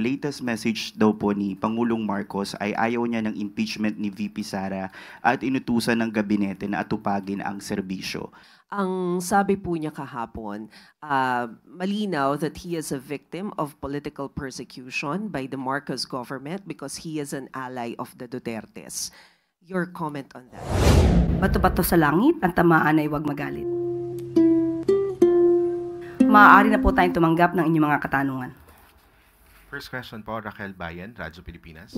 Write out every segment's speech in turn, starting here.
latest message daw po ni Pangulong Marcos ay ayaw niya ng impeachment ni VP Sara at inutusan ng gabinete na atupagin ang serbisyo. Ang sabi po niya kahapon, malinaw that he is a victim of political persecution by the Marcos government because he is an ally of the Dutertes. Your comment on that? Bato-bato sa langit, ang tamaan ay huwag magalit. Maaari na po tayong tumanggap ng inyong mga katanungan. First question po, Raquel Bayan, Radyo Pilipinas.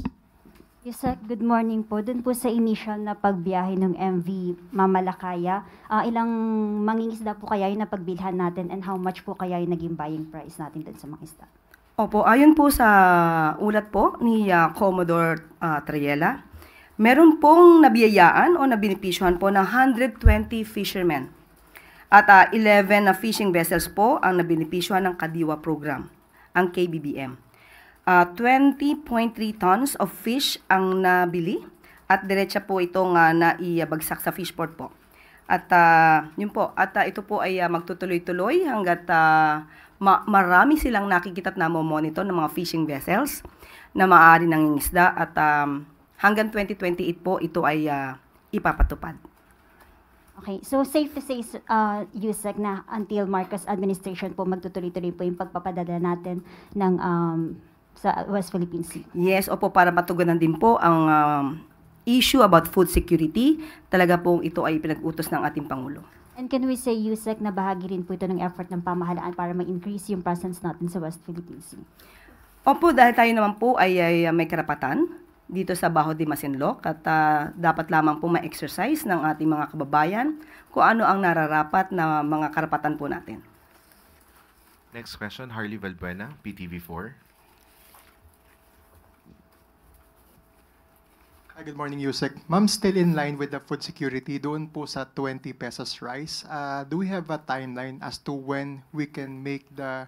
Yes, sir. Good morning po. Doon po sa initial na pagbiyahe ng MV Mamalakaya, ilang mangingisda po kaya yung napagbilhan natin and how much po kaya yung naging buying price natin doon sa mga isda? Opo, ayon po sa ulat po ni Commodore Triella, meron pong nabiyayaan o nabinipisyuhan po ng 120 fishermen. At 11 na fishing vessels po ang nabinipisyuhan ng Kadiwa program, ang KBBM. 20.3 tons of fish ang nabili at diretsa po itong naibagsak sa fish port po. At yun po, at ito po ay magtutuloy-tuloy hanggat marami silang nakikita at namomonitor ng mga fishing vessels na maaari nangingisda at hanggang 2028 po ito ay ipapatupad. Okay, so safe to say, Yusek, na until Marcos administration po magtutuloy-tuloy po yung pagpapadala natin ng sa West Philippine Sea. Yes, opo, para matugunan din po ang issue about food security. Talaga po ito ay pinag-utos ng ating Pangulo. And can we say, Yusek, na bahagi rin po ito ng effort ng pamahalaan para ma-increase yung presence natin sa West Philippine Sea? Opo, dahil tayo naman po ay may karapatan dito sa Bajo de Masinloc at dapat lamang po ma-exercise ng ating mga kababayan kung ano ang nararapat na mga karapatan po natin. Next question, Harley Valbuena, PTV4. Good morning, Yusek. Ma'am, still in line with the food security, doon po sa 20 pesos rice, do we have a timeline as to when we can make the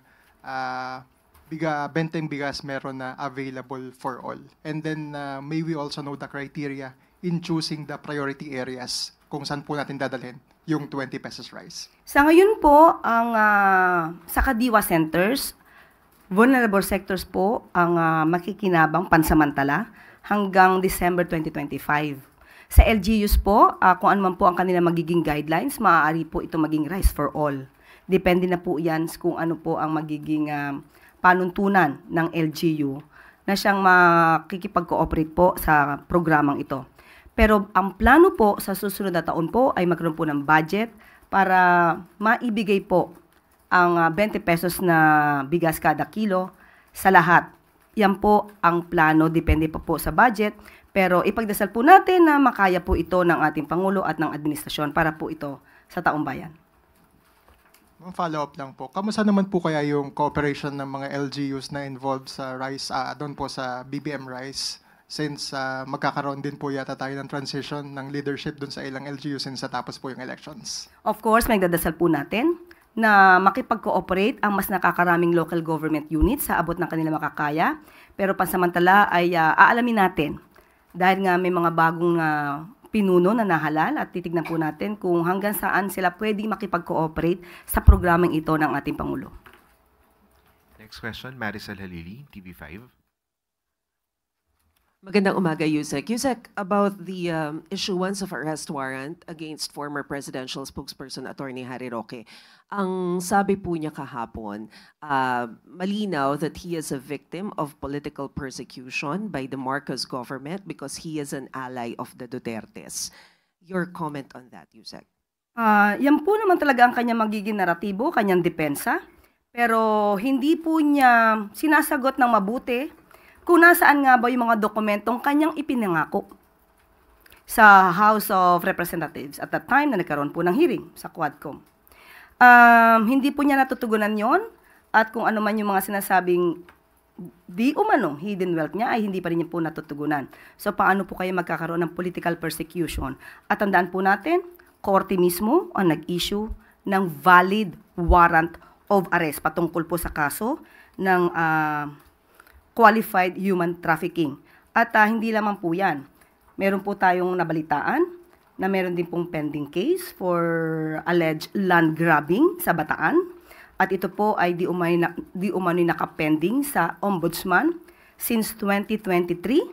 benteng bigas meron na available for all? And then may we also know the criteria in choosing the priority areas kung saan po natin dadalhin yung 20 pesos rice? Sa ngayon po, ang sa Kadiwa centers, vulnerable sectors po ang makikinabang pansamantala hanggang December 2025. Sa LGUs po, kung ano man po ang kanilang magiging guidelines, maaari po ito maging rice for all. Depende na po yan kung ano po ang magiging panuntunan ng LGU na siyang makikipag-cooperate po sa programang ito. Pero ang plano po sa susunod na taon po ay magkaroon po ng budget para maibigay po ang 20 pesos na bigas kada kilo sa lahat. Yan po ang plano, depende pa po sa budget. Pero ipagdasal po natin na makaya po ito ng ating Pangulo at ng administrasyon para po ito sa taong bayan. Follow-up lang po. Kamusta naman po kaya yung cooperation ng mga LGUs na involved sa rice, doon po sa BBM rice? Since magkakaroon din po yata tayo ng transition ng leadership doon sa ilang LGUs since tapos po yung elections. Of course, magdadasal po natin na makipag-cooperate ang mas nakakaraming local government units sa abot ng kanilang makakaya. Pero pansamantala ay aalamin natin dahil nga may mga bagong pinuno na nahalal at titignan po natin kung hanggang saan sila pwedeng makipag-cooperate sa programang ito ng ating Pangulo. Next question, Maricel Halili, TV5. Magandang umaga, Yusek. Yusek, about the issuance of arrest warrant against former presidential spokesperson Attorney Harry Roque. Ang sabi po niya kahapon, malinaw that he is a victim of political persecution by the Marcos government because he is an ally of the Dutertes. Your comment on that, Yusek? Yan po naman talaga ang kanyang magiging naratibo, kanyang depensa. Pero hindi po niya sinasagot ng mabuti kung nasaan nga ba yung mga dokumentong kanyang ipinangako sa House of Representatives at that time na nagkaroon po ng hearing sa Quadcom. Hindi po niya natutugunan yon at kung ano man yung mga sinasabing di umano hidden wealth niya ay hindi pa rin niya po natutugunan. So paano po kayo magkakaroon ng political persecution? At tandaan po natin, korte mismo ang nag-issue ng valid warrant of arrest patungkol po sa kaso ng qualified human trafficking. At hindi lamang po yan. Meron po tayong nabalitaan na meron din pong pending case for alleged land grabbing sa Bataan. At ito po ay di umano'y nakapending sa Ombudsman since 2023.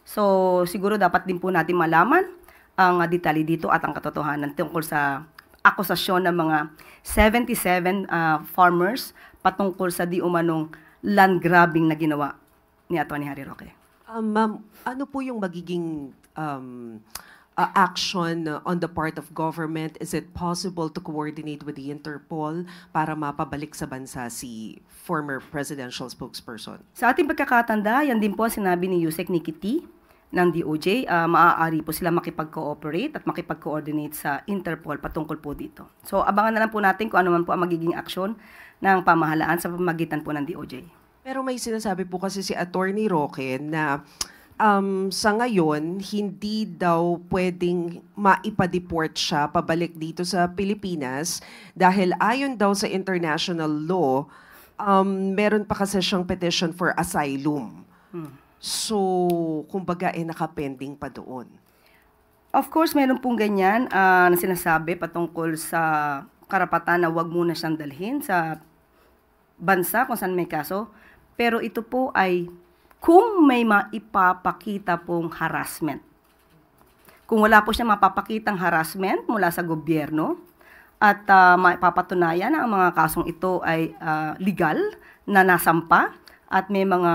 So siguro dapat din po natin malaman ang detalye dito at ang katotohanan tungkol sa akusasyon ng mga 77 farmers patungkol sa di umanong land grabbing na ginawa ni Atty. Harry Roque. Ma'am, ano po yung magiging action on the part of government? Is it possible to coordinate with the Interpol para mapabalik sa bansa si former presidential spokesperson? Sa ating pagkakatanda, yan din po ang sinabi ni Yusek Nikki T ng DOJ, maaari po sila makipag-cooperate at makipag-coordinate sa Interpol patungkol po dito. So abangan na lang po natin kung ano man po ang magiging aksyon ng pamahalaan sa pamamagitan po ng DOJ. Pero may sinasabi po kasi si Atty. Roque na sa ngayon, hindi daw pwedeng maipa-deport siya pabalik dito sa Pilipinas dahil ayon daw sa international law, meron pa kasi siyang petition for asylum. So, kumbaga, nakapending pa doon. Of course, meron pong ganyan na sinasabi patungkol sa karapatan na wag muna siyang dalhin sa bansa kung saan may kaso. Pero ito po ay kung may maipapakita pong harassment. Kung wala po siya mapapakitang harassment mula sa gobyerno at maipapatunayan na ang mga kasong ito ay legal na nasampa at may mga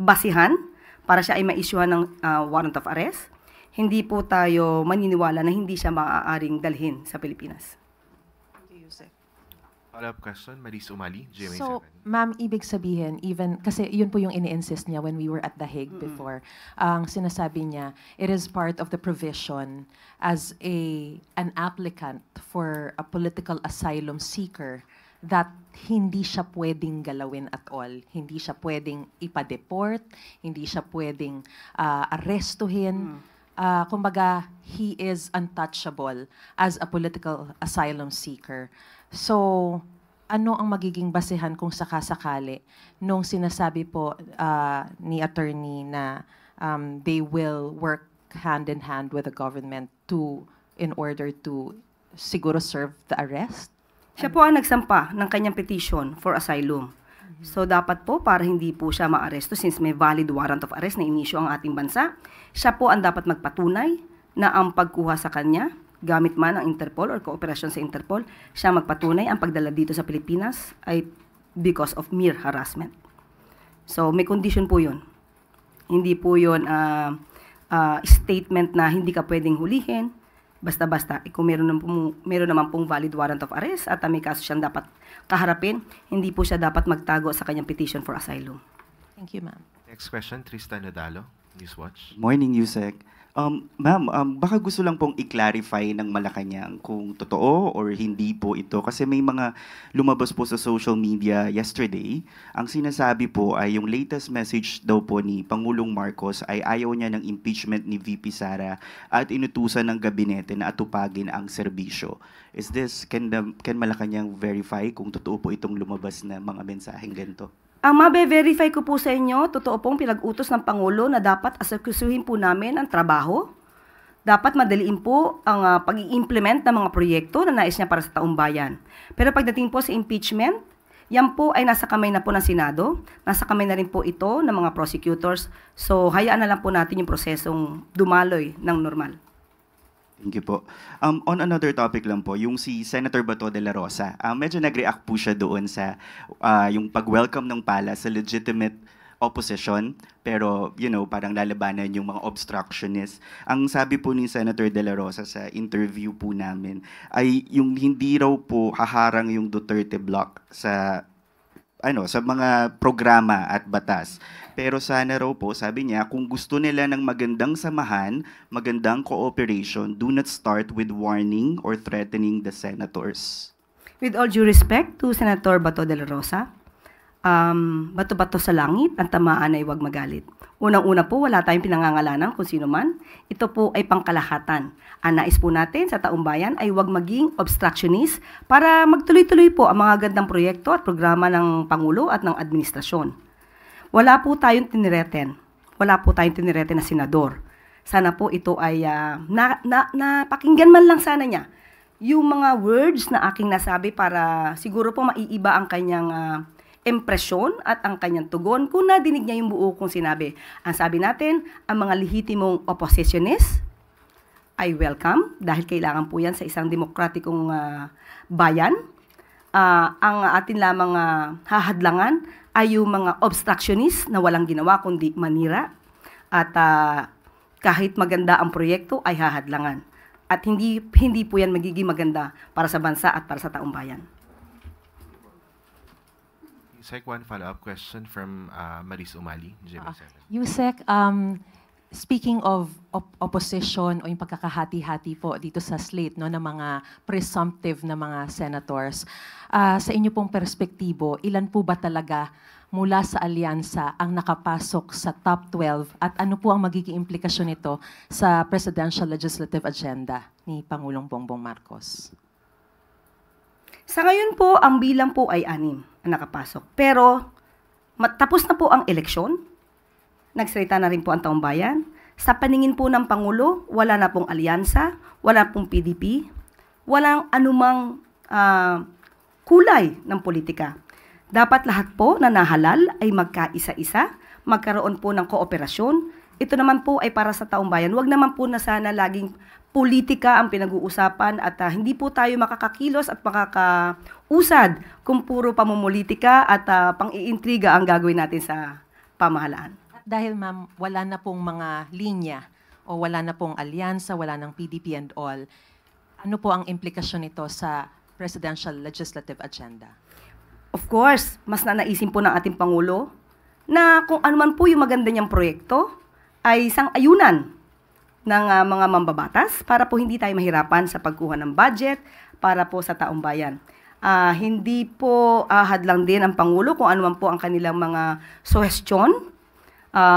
basihan para siya ay ma-issuehan ng warrant of arrest, hindi po tayo maniniwala na hindi siya maaaring dalhin sa Pilipinas. Follow-up question, Maris Umali, GMA7. So, ma'am, ibig sabihin, even, kasi yun po yung ini-insist niya when we were at The Hague before, ang sinasabi niya, it is part of the provision as an applicant for a political asylum seeker that hindi siya pwedeng galawin at all. Hindi siya pwedeng ipa-deport, hindi siya pwedeng arrestuhin. Kumbaga, he is untouchable as a political asylum seeker. So, ano ang magiging basehan kung sakasakali nung sinasabi po ni attorney na they will work hand in hand with the government in order to siguro serve the arrest? Siya po ang nagsampa ng kanyang petition for asylum. So dapat po para hindi po siya maaresto since may valid warrant of arrest na inisyu ang ating bansa, siya po ang dapat magpatunay na ang pagkuha sa kanya gamit man ang Interpol or kooperasyon sa Interpol, siya magpatunay ang pagdala dito sa Pilipinas ay because of mere harassment. So may condition po yun. Hindi po yun statement na hindi ka pwedeng hulihin, basta-basta. Kung meron naman pong valid warrant of arrest at may kaso siyang dapat kaharapin, hindi po siya dapat magtago sa kanyang petition for asylum. Thank you, ma'am. Next question, Tristan Nadalo, Newswatch. Morning, Yusek. Ma'am, baka gusto lang pong i-clarify ng Malacanang kung totoo or hindi po ito. Kasi may mga lumabas po sa social media yesterday. Ang sinasabi po ay yung latest message daw po ni Pangulong Marcos ay ayaw niya ng impeachment ni VP Sara at inutusan ng gabinete na atupagin ang serbisyo. Can Malacanang verify kung totoo po itong lumabas na mga mensaheng ganito? Ang mabe-verify ko po sa inyo, totoo pong pinag-utos ng Pangulo na dapat asekusuhin po namin ang trabaho. Dapat madaliin po ang pag-i-implement ng mga proyekto na nais niya para sa taong bayan. Pero pagdating po sa impeachment, yan po ay nasa kamay na po ng Senado, nasa kamay na rin po ito ng mga prosecutors. So hayaan na lang po natin yung prosesong dumaloy ng normal. Thank you po. On another topic lang po, yung si Senator Bato de la Rosa, medyo nag-react po siya doon sa yung pag-welcome ng pala sa legitimate opposition, pero parang lalabanan yung mga obstructionists. Ang sabi po ni Senator de la Rosa sa interview po namin ay yung hindi raw po haharang yung Duterte block sa mga programa at batas. Pero sana raw po, sabi niya, kung gusto nila ng magandang samahan, magandang cooperation, do not start with warning or threatening the senators. With all due respect to Senator Bato de la Rosa, bato-bato sa langit, ang tamaan ay huwag magalit. Unang-una po, wala tayong pinangangalanan kung sino man. Ito po ay pangkalahatan. Ang nais po natin sa taong bayan ay huwag maging obstructionist para magtuloy-tuloy po ang mga gandang proyekto at programa ng Pangulo at ng administrasyon. Wala po tayong tinireten. Wala po tayong tinireten na senador. Sana po ito ay napakinggan man lang sana niya yung mga words na aking nasabi para siguro po maiiba ang kanyang impresyon at ang kanyang tugon kung nadinig niya yung buo kong sinabi. Ang sabi natin, ang mga lehitimong oppositionist ay welcome dahil kailangan po yan sa isang demokratikong bayan. Ang atin lamang hahadlangan ay yung mga obstructionist na walang ginawa kundi manira at kahit maganda ang proyekto ay hahadlangan. At hindi po yan magiging maganda para sa bansa at para sa taong bayan. Yusek, one follow-up question from Maris Umali, GMA7. Yusek, speaking of opposition o yung pagkakahati-hati po dito sa slate no, ng mga presumptive na mga senators, sa inyo pong perspektibo, ilan po ba talaga mula sa alyansa ang nakapasok sa top 12 at ano po ang magiging implikasyon nito sa presidential legislative agenda ni Pangulong Bongbong Marcos? Sa ngayon po, ang bilang po ay 6 ang nakapasok. Pero tapos na po ang eleksyon. Nagsalita na rin po ang taong bayan. Sa paningin po ng Pangulo, wala na pong alyansa, wala pong PDP, walang anumang kulay ng politika. Dapat lahat po na nahalal ay magkaisa-isa, magkaroon po ng kooperasyon. Ito naman po ay para sa taong bayan. Huwag naman po na sana laging politika ang pinag-uusapan at hindi po tayo makakakilos at makakausad kung puro pamumulitika at pang-iintriga ang gagawin natin sa pamahalaan. At dahil ma'am, wala na pong mga linya o wala na pong alyansa, wala ng PDP and all, ano po ang implikasyon nito sa presidential legislative agenda? Of course, mas nanaisin po ng ating Pangulo na kung ano man po yung maganda niyang proyekto ay sang-ayunan ng mga mambabatas para po hindi tayo mahirapan sa pagkuha ng budget para po sa taong bayan. Hindi po hadlang din ang Pangulo kung ano man po ang kanilang mga suhestyon,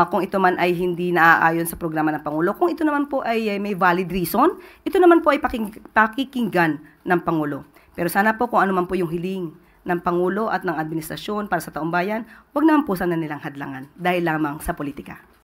kung ito man ay hindi naaayon sa programa ng Pangulo. Kung ito naman po ay may valid reason, ito naman po ay pakikinggan ng Pangulo. Pero sana po kung ano man po yung hiling ng Pangulo at ng administrasyon para sa taong bayan, huwag naman po sana nilang hadlangan dahil lamang sa politika.